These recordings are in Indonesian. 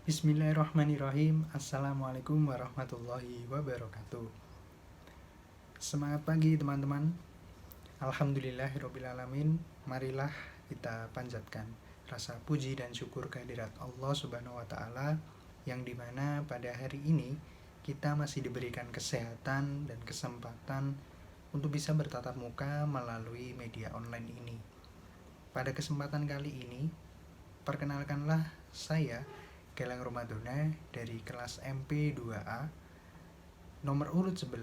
Bismillahirrahmanirrahim. Assalamualaikum warahmatullahi wabarakatuh. Semangat pagi teman-teman. Alhamdulillahirrabbilalamin. Marilah kita panjatkan rasa puji dan syukur kehadirat Allah Subhanahu wa Ta'ala, yang dimana pada hari ini kita masih diberikan kesehatan dan kesempatan untuk bisa bertatap muka melalui media online ini. Pada kesempatan kali ini, perkenalkanlah saya Galang Romadona dari kelas MP 2A nomor urut 11.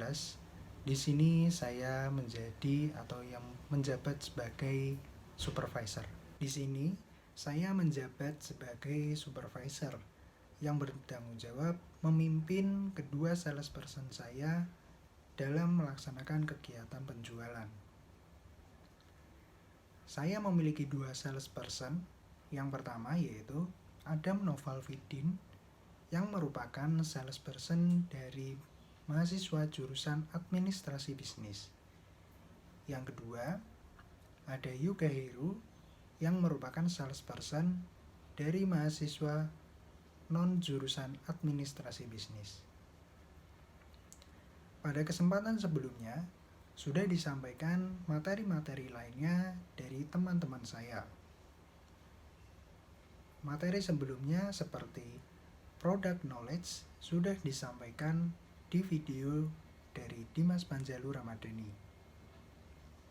Di sini saya menjadi atau yang menjabat sebagai supervisor. Di sini saya menjabat sebagai supervisor yang bertanggung jawab memimpin kedua salesperson saya dalam melaksanakan kegiatan penjualan. Saya memiliki dua salesperson. Yang pertama yaitu Adam Novalfidin, yang merupakan salesperson dari mahasiswa jurusan administrasi bisnis. Yang kedua, ada Yuka Heru, yang merupakan salesperson dari mahasiswa non jurusan administrasi bisnis. Pada kesempatan sebelumnya, sudah disampaikan materi-materi lainnya dari teman-teman saya. Materi sebelumnya seperti product knowledge sudah disampaikan di video dari Dimas Panjalu Ramadhani.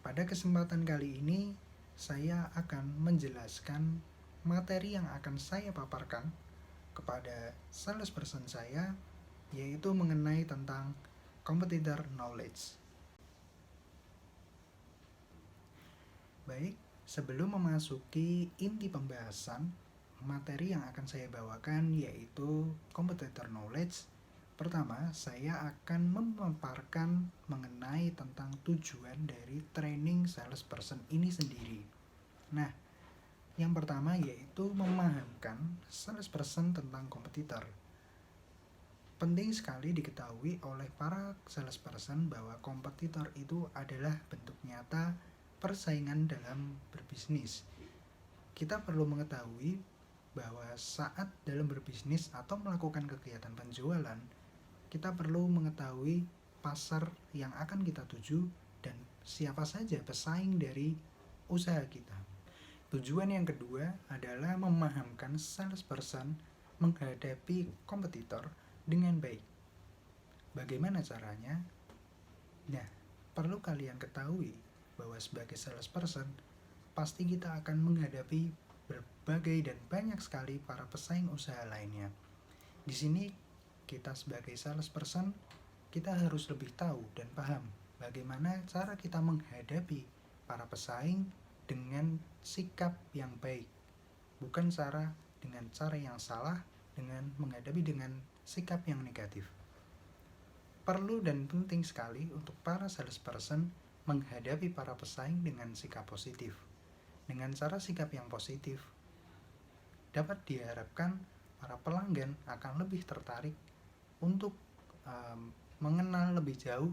Pada kesempatan kali ini, saya akan menjelaskan materi yang akan saya paparkan kepada salesperson saya, yaitu mengenai tentang competitor knowledge. Baik, sebelum memasuki inti pembahasan, materi yang akan saya bawakan yaitu competitor knowledge. Pertama, saya akan memaparkan mengenai tentang tujuan dari training salesperson ini sendiri. Nah, yang pertama yaitu memahamkan salesperson tentang kompetitor. Penting sekali diketahui oleh para salesperson bahwa kompetitor itu adalah bentuk nyata persaingan dalam berbisnis. Kita perlu mengetahui bahwa saat dalam berbisnis atau melakukan kegiatan penjualan, kita perlu mengetahui pasar yang akan kita tuju dan siapa saja pesaing dari usaha kita. Tujuan yang kedua adalah memahamkan salesperson menghadapi kompetitor dengan baik. Bagaimana caranya? Nah, perlu kalian ketahui bahwa sebagai salesperson, pasti kita akan menghadapi berbagai dan banyak sekali para pesaing usaha lainnya. Di sini kita sebagai salesperson, kita harus lebih tahu dan paham bagaimana cara kita menghadapi para pesaing dengan sikap yang baik, bukan dengan cara yang salah, dengan menghadapi dengan sikap yang negatif. Perlu dan penting sekali untuk para salesperson menghadapi para pesaing dengan sikap positif. Dengan cara sikap yang positif, dapat diharapkan para pelanggan akan lebih tertarik untuk mengenal lebih jauh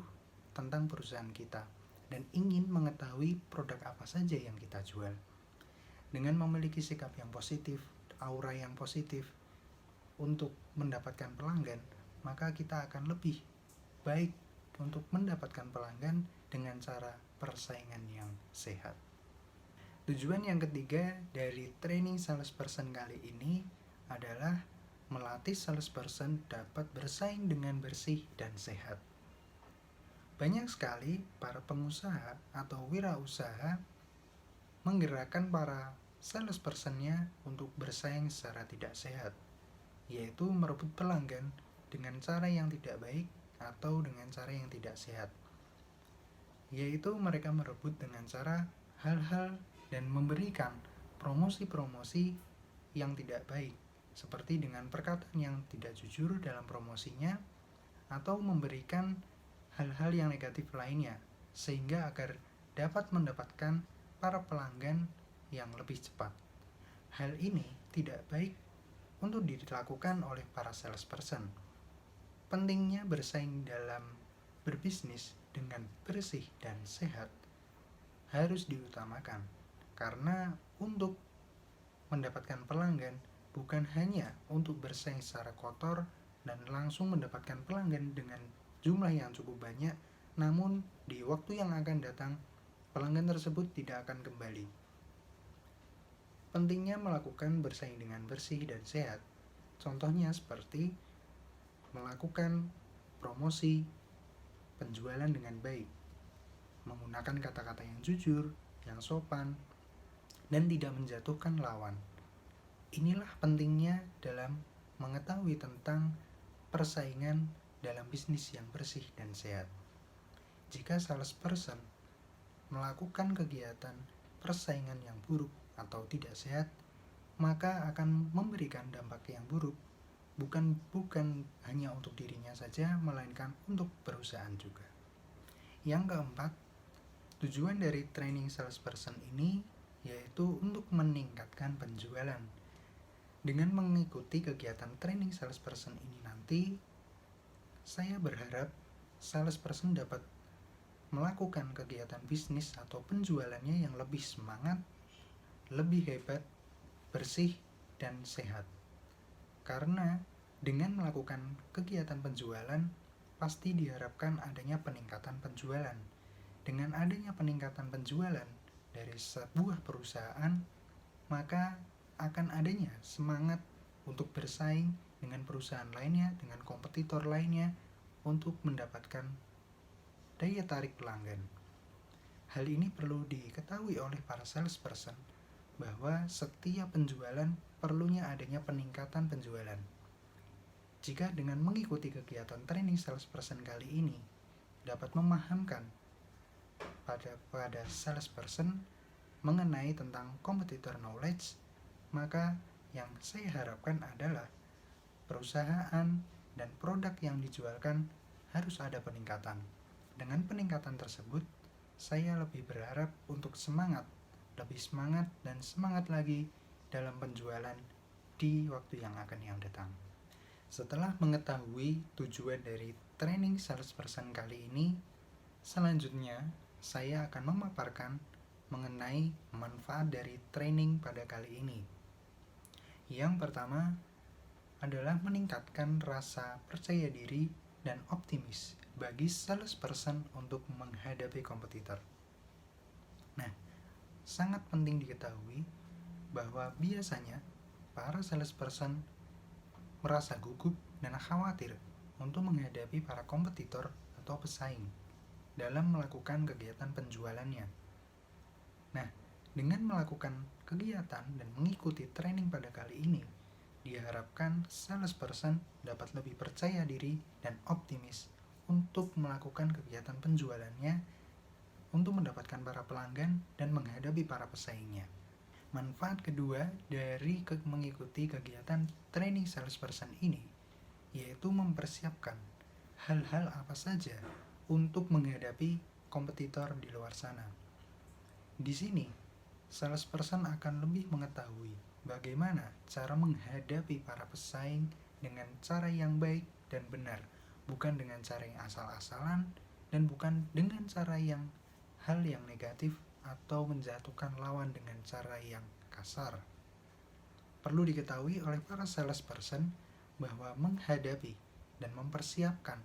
tentang perusahaan kita dan ingin mengetahui produk apa saja yang kita jual. Dengan memiliki sikap yang positif, aura yang positif untuk mendapatkan pelanggan, maka kita akan lebih baik untuk mendapatkan pelanggan dengan cara persaingan yang sehat. Tujuan yang ketiga dari training salesperson kali ini adalah melatih salesperson dapat bersaing dengan bersih dan sehat. Banyak sekali para pengusaha atau wirausaha menggerakkan para salespersonnya untuk bersaing secara tidak sehat, yaitu merebut pelanggan dengan cara yang tidak baik atau dengan cara yang tidak sehat. Yaitu mereka merebut dengan cara hal-hal dan memberikan promosi-promosi yang tidak baik, seperti dengan perkataan yang tidak jujur dalam promosinya, atau memberikan hal-hal yang negatif lainnya, sehingga agar dapat mendapatkan para pelanggan yang lebih cepat. Hal ini tidak baik untuk dilakukan oleh para salesperson. Pentingnya bersaing dalam berbisnis dengan bersih dan sehat harus diutamakan. Karena untuk mendapatkan pelanggan bukan hanya untuk bersaing secara kotor dan langsung mendapatkan pelanggan dengan jumlah yang cukup banyak, namun di waktu yang akan datang, pelanggan tersebut tidak akan kembali. Pentingnya melakukan bersaing dengan bersih dan sehat. Contohnya seperti melakukan promosi penjualan dengan baik, menggunakan kata-kata yang jujur, yang sopan, dan tidak menjatuhkan lawan. Inilah pentingnya dalam mengetahui tentang persaingan dalam bisnis yang bersih dan sehat. Jika salesperson melakukan kegiatan persaingan yang buruk atau tidak sehat, maka akan memberikan dampak yang buruk bukan hanya untuk dirinya saja, melainkan untuk perusahaan juga. Yang keempat, tujuan dari training salesperson ini yaitu untuk meningkatkan penjualan. Dengan mengikuti kegiatan training salesperson ini nanti, saya berharap salesperson dapat melakukan kegiatan bisnis atau penjualannya yang lebih semangat, lebih hebat, bersih, dan sehat. Karena dengan melakukan kegiatan penjualan, pasti diharapkan adanya peningkatan penjualan. Dengan adanya peningkatan penjualan dari sebuah perusahaan, maka akan adanya semangat untuk bersaing dengan perusahaan lainnya, dengan kompetitor lainnya, untuk mendapatkan daya tarik pelanggan. Hal ini perlu diketahui oleh para salesperson bahwa setiap penjualan perlunya adanya peningkatan penjualan. Jika dengan mengikuti kegiatan training salesperson kali ini dapat memahamkan pada salesperson mengenai tentang competitor knowledge, maka yang saya harapkan adalah perusahaan dan produk yang dijualkan harus ada peningkatan. Dengan peningkatan tersebut, saya lebih berharap untuk lebih semangat dan semangat lagi dalam penjualan di waktu yang akan datang. Setelah mengetahui tujuan dari training salesperson kali ini, selanjutnya saya akan memaparkan mengenai manfaat dari training pada kali ini. Yang pertama adalah meningkatkan rasa percaya diri dan optimis bagi salesperson untuk menghadapi kompetitor. Nah, sangat penting diketahui bahwa biasanya para salesperson merasa gugup dan khawatir untuk menghadapi para kompetitor atau pesaing dalam melakukan kegiatan penjualannya. Nah, dengan melakukan kegiatan dan mengikuti training pada kali ini, diharapkan salesperson dapat lebih percaya diri dan optimis untuk melakukan kegiatan penjualannya untuk mendapatkan para pelanggan dan menghadapi para pesaingnya. Manfaat kedua dari mengikuti kegiatan training salesperson ini yaitu mempersiapkan hal-hal apa saja untuk menghadapi kompetitor di luar sana. Di sini, salesperson akan lebih mengetahui bagaimana cara menghadapi para pesaing dengan cara yang baik dan benar, bukan dengan cara yang asal-asalan dan bukan dengan cara yang hal yang negatif atau menjatuhkan lawan dengan cara yang kasar. Perlu diketahui oleh para salesperson bahwa menghadapi dan mempersiapkan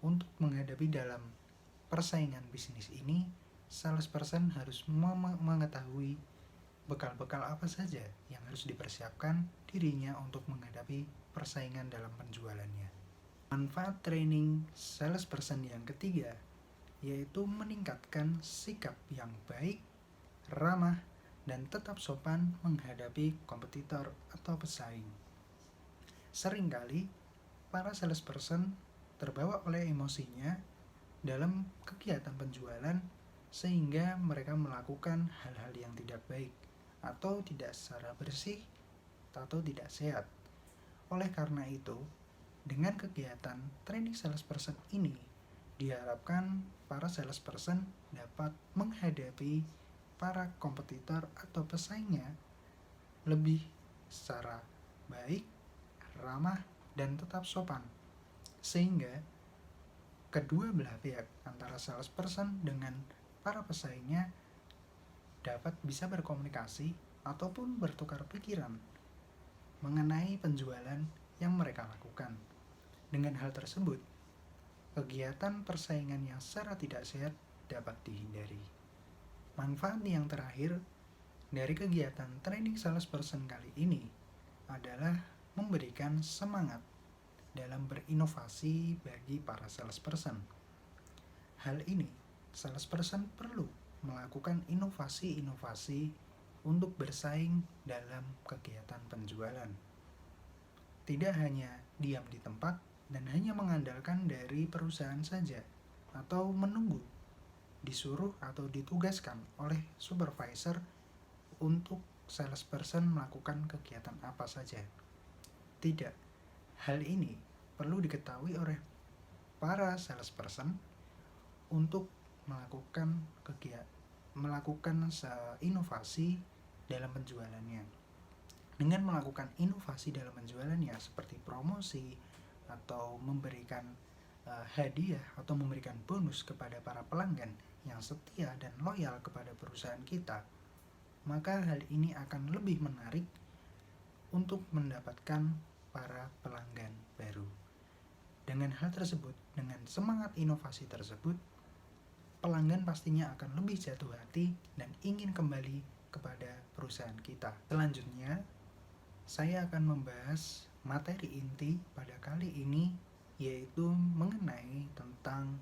untuk menghadapi dalam persaingan bisnis ini, salesperson harus mengetahui bekal-bekal apa saja yang harus dipersiapkan dirinya untuk menghadapi persaingan dalam penjualannya. Manfaat training salesperson yang ketiga yaitu meningkatkan sikap yang baik, ramah, dan tetap sopan menghadapi kompetitor atau pesaing. Seringkali para salesperson terbawa oleh emosinya dalam kegiatan penjualan sehingga mereka melakukan hal-hal yang tidak baik atau tidak secara bersih atau tidak sehat. Oleh karena itu, dengan kegiatan training salesperson ini diharapkan para salesperson dapat menghadapi para kompetitor atau pesaingnya lebih secara baik, ramah, dan tetap sopan, sehingga kedua belah pihak antara salesperson dengan para pesaingnya dapat bisa berkomunikasi ataupun bertukar pikiran mengenai penjualan yang mereka lakukan. Dengan hal tersebut, kegiatan persaingan yang secara tidak sehat dapat dihindari. Manfaat yang terakhir dari kegiatan training salesperson kali ini adalah memberikan semangat dalam berinovasi bagi para salesperson. Hal ini, salesperson perlu melakukan inovasi-inovasi untuk bersaing dalam kegiatan penjualan. Tidak hanya diam di tempat dan hanya mengandalkan dari perusahaan saja, atau menunggu disuruh atau ditugaskan oleh supervisor untuk salesperson melakukan kegiatan apa saja. Tidak, hal ini perlu diketahui oleh para salesperson untuk melakukan inovasi dalam penjualannya. Dengan melakukan inovasi dalam penjualannya seperti promosi atau memberikan hadiah atau memberikan bonus kepada para pelanggan yang setia dan loyal kepada perusahaan kita, maka hal ini akan lebih menarik untuk mendapatkan para pelanggan baru. Dengan hal tersebut, dengan semangat inovasi tersebut, pelanggan pastinya akan lebih jatuh hati dan ingin kembali kepada perusahaan kita. Selanjutnya, saya akan membahas materi inti pada kali ini, yaitu mengenai tentang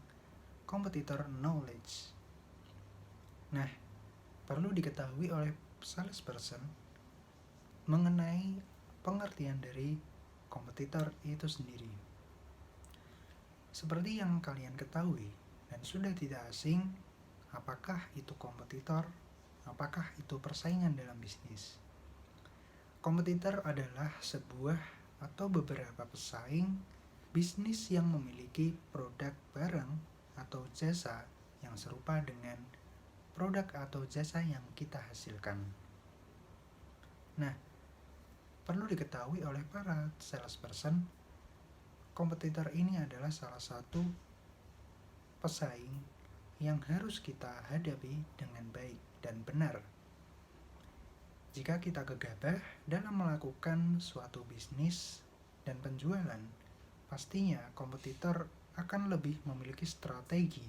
competitor knowledge. Nah, perlu diketahui oleh salesperson mengenai pengertian dari kompetitor itu sendiri. Seperti yang kalian ketahui dan sudah tidak asing, apakah itu kompetitor, apakah itu persaingan dalam bisnis. Kompetitor adalah sebuah atau beberapa pesaing bisnis yang memiliki produk barang atau jasa yang serupa dengan produk atau jasa yang kita hasilkan. Nah, perlu diketahui oleh para salesperson, kompetitor ini adalah salah satu pesaing yang harus kita hadapi dengan baik dan benar. Jika kita gegabah dalam melakukan suatu bisnis dan penjualan, pastinya kompetitor akan lebih memiliki strategi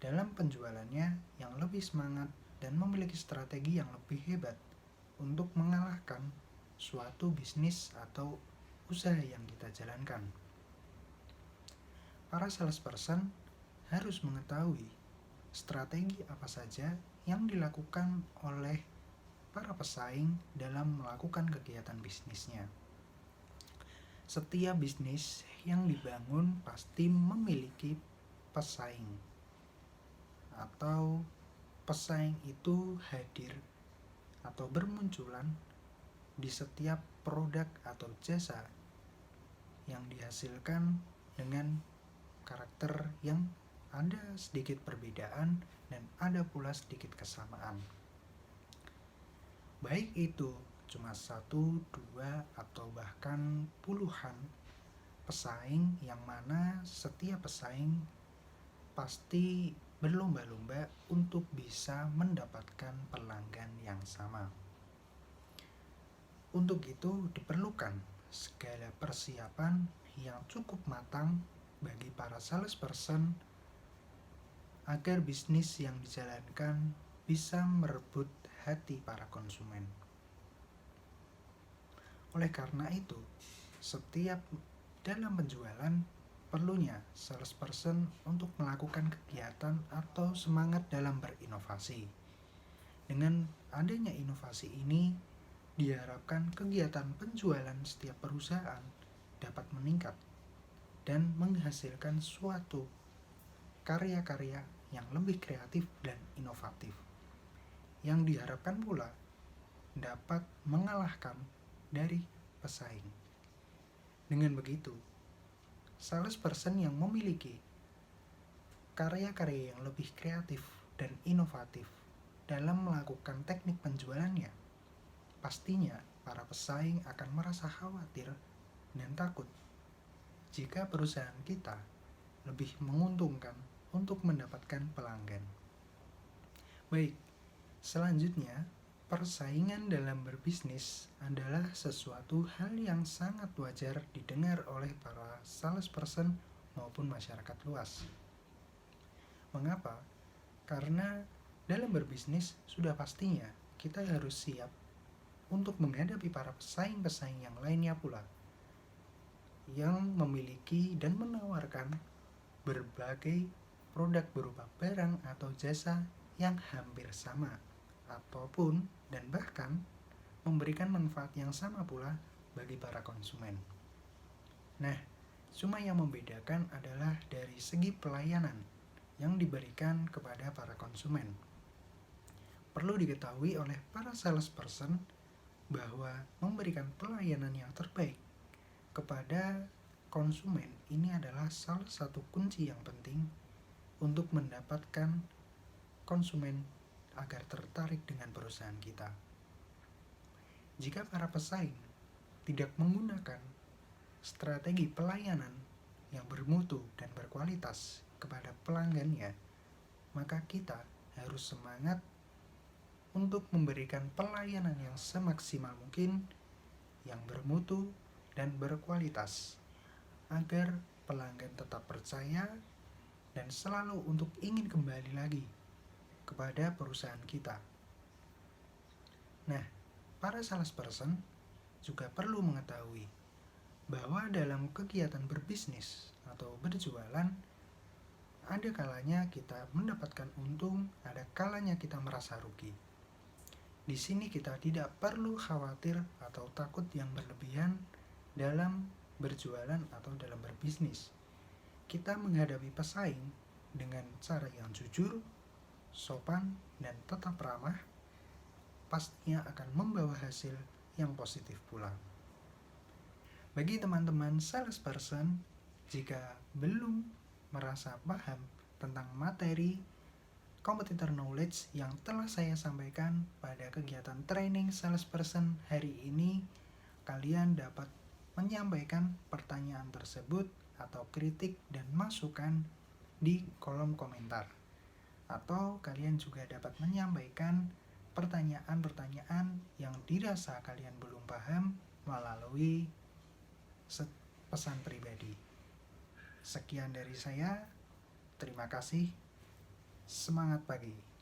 dalam penjualannya yang lebih semangat dan memiliki strategi yang lebih hebat untuk mengalahkan suatu bisnis atau usaha yang kita jalankan. Para salesperson harus mengetahui strategi apa saja yang dilakukan oleh para pesaing dalam melakukan kegiatan bisnisnya. Setiap bisnis yang dibangun pasti memiliki pesaing, atau pesaing itu hadir atau bermunculan di setiap produk atau jasa yang dihasilkan dengan karakter yang ada sedikit perbedaan dan ada pula sedikit kesamaan. Baik itu cuma 1, 2, atau bahkan puluhan pesaing, yang mana setiap pesaing pasti berlomba-lomba untuk bisa mendapatkan pelanggan yang sama. Untuk itu diperlukan segala persiapan yang cukup matang bagi para salesperson agar bisnis yang dijalankan bisa merebut hati para konsumen. Oleh karena itu, setiap dalam penjualan perlunya salesperson untuk melakukan kegiatan atau semangat dalam berinovasi. Dengan adanya inovasi ini, diharapkan kegiatan penjualan setiap perusahaan dapat meningkat dan menghasilkan suatu karya-karya yang lebih kreatif dan inovatif, yang diharapkan pula dapat mengalahkan dari pesaing. Dengan begitu, salesperson yang memiliki karya-karya yang lebih kreatif dan inovatif dalam melakukan teknik penjualannya, pastinya para pesaing akan merasa khawatir dan takut jika perusahaan kita lebih menguntungkan untuk mendapatkan pelanggan. Baik, selanjutnya Persaingan dalam berbisnis adalah sesuatu hal yang sangat wajar didengar oleh para salesperson maupun masyarakat luas. Mengapa? Karena dalam berbisnis sudah pastinya kita harus siap untuk menghadapi para pesaing-pesaing yang lainnya pula yang memiliki dan menawarkan berbagai produk berupa barang atau jasa yang hampir sama ataupun dan bahkan memberikan manfaat yang sama pula bagi para konsumen. Nah, cuma yang membedakan adalah dari segi pelayanan yang diberikan kepada para konsumen. Perlu diketahui oleh para salesperson bahwa memberikan pelayanan yang terbaik kepada konsumen ini adalah salah satu kunci yang penting untuk mendapatkan konsumen agar tertarik dengan perusahaan kita. Jika para pesaing tidak menggunakan strategi pelayanan yang bermutu dan berkualitas kepada pelanggannya, maka kita harus semangat untuk memberikan pelayanan yang semaksimal mungkin, yang bermutu dan berkualitas, agar pelanggan tetap percaya dan selalu untuk ingin kembali lagi kepada perusahaan kita. Nah, para salesperson juga perlu mengetahui bahwa dalam kegiatan berbisnis atau berjualan, ada kalanya kita mendapatkan untung, ada kalanya kita merasa rugi. Di sini kita tidak perlu khawatir atau takut yang berlebihan dalam berjualan atau dalam berbisnis. Kita menghadapi pesaing dengan cara yang jujur, sopan, dan tetap ramah, pastinya akan membawa hasil yang positif pula. Bagi teman-teman salesperson, jika belum merasa paham tentang materi competitor knowledge yang telah saya sampaikan pada kegiatan training salesperson hari ini, kalian dapat menyampaikan pertanyaan tersebut atau kritik dan masukan di kolom komentar. Atau kalian juga dapat menyampaikan pertanyaan-pertanyaan yang dirasa kalian belum paham melalui pesan pribadi. Sekian dari saya. Terima kasih. Semangat pagi.